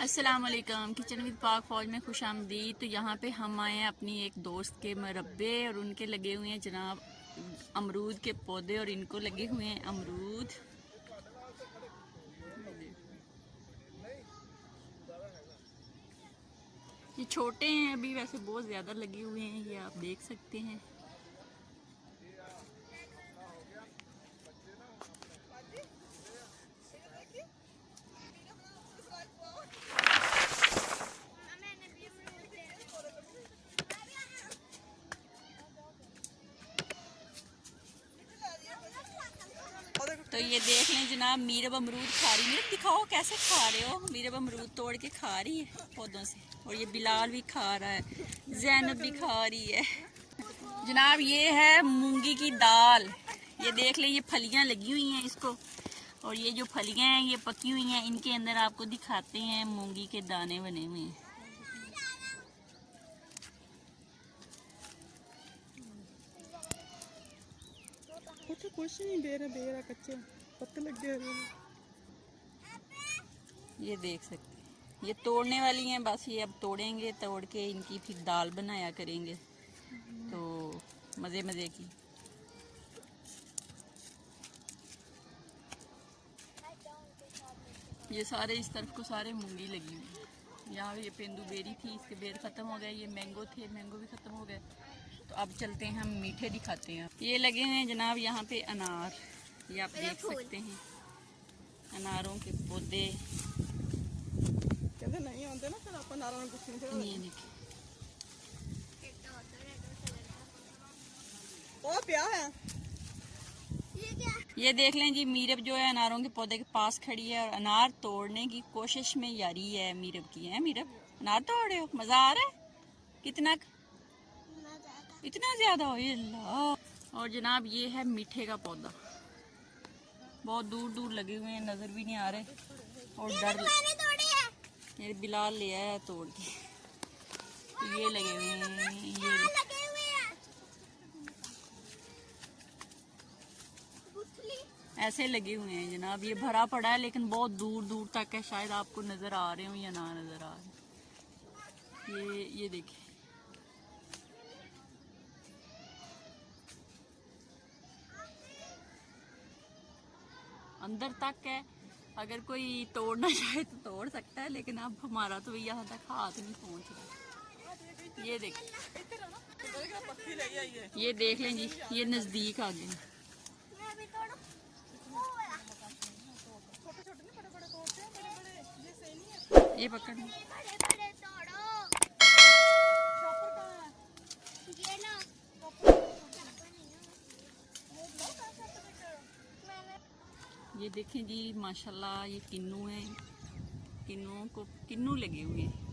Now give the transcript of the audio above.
अस्सलाम वालेकुम। Kitchen with पाक फौज में खुश आमदीद। तो यहाँ पे हम आए हैं अपनी एक दोस्त के मरब्बे और उनके लगे हुए हैं जनाब अमरूद के पौधे और इनको लगे हुए हैं अमरूद। ये छोटे हैं अभी, वैसे बहुत ज़्यादा लगे हुए हैं, ये आप देख सकते हैं। तो ये देख लें जनाब, मीरब अमरूद खा रही है। मीरब दिखाओ कैसे खा रहे हो। मीरब अमरूद तोड़ के खा रही है पौधों से, और ये बिलाल भी खा रहा है, जैनब भी खा रही है। जनाब ये है मूंगी की दाल। ये देख लें, ये फलियां लगी हुई हैं इसको, और ये जो फलियां हैं ये पकी हुई हैं। इनके अंदर आपको दिखाते हैं मूंगी के दाने बने हुए हैं। कुछ नहीं बेरा कच्चे पत्ते लग गए। ये देख सकते हैं, ये तोड़ने वाली हैं बस। ये अब तोड़ेंगे, तोड़ के इनकी फिर दाल बनाया करेंगे, तो मज़े मज़े की। ये सारे इस तरफ को सारे मूंगी लगी हुई है। यहाँ ये पेंदू बेरी थी, इसके बेर ख़त्म हो गए। ये मैंगो थे, मैंगो भी ख़त्म हो गए। तो अब चलते हैं, हम मीठे दिखाते हैं। ये लगे हैं जनाब यहाँ पे अनार, ये आप देख सकते हैं अनारों के पौधे। कहते नहीं होते ना, फिर अपन अनारों कुछ नहीं। ये देखिए, ओ प्या है। ये देख लें जी, मीरब जो है अनारों के पौधे के पास खड़ी है और अनार तोड़ने की कोशिश में यारी है मीरब की। है मीरब, अनार तोड़ रहे हो? मजा आ रहा है? कितना? इतना ज्यादा हो अल्लाह। और जनाब ये है मीठे का पौधा, बहुत दूर दूर लगे हुए हैं, नजर भी नहीं आ रहे। और डर, ये बिलाल ले आया तोड़ के। तो ये लगे हुए हैं, ये ऐसे लगे हुए हैं जनाब। ये भरा पड़ा है लेकिन बहुत दूर दूर तक है, शायद आपको नजर आ रहे हो या ना नजर आ रहे। ये देखिए, अंदर तक है। अगर कोई तोड़ना चाहे तो तोड़ सकता है, लेकिन अब हमारा तो यहाँ तक हाथ नहीं पहुँच रहा। ये देख, ये देख लें जी, ये नजदीक आ गए। ये पकड़, ये देखें जी, माशाल्लाह ये किन्नू है। किन्नुओं को किन्नू लगे हुए हैं।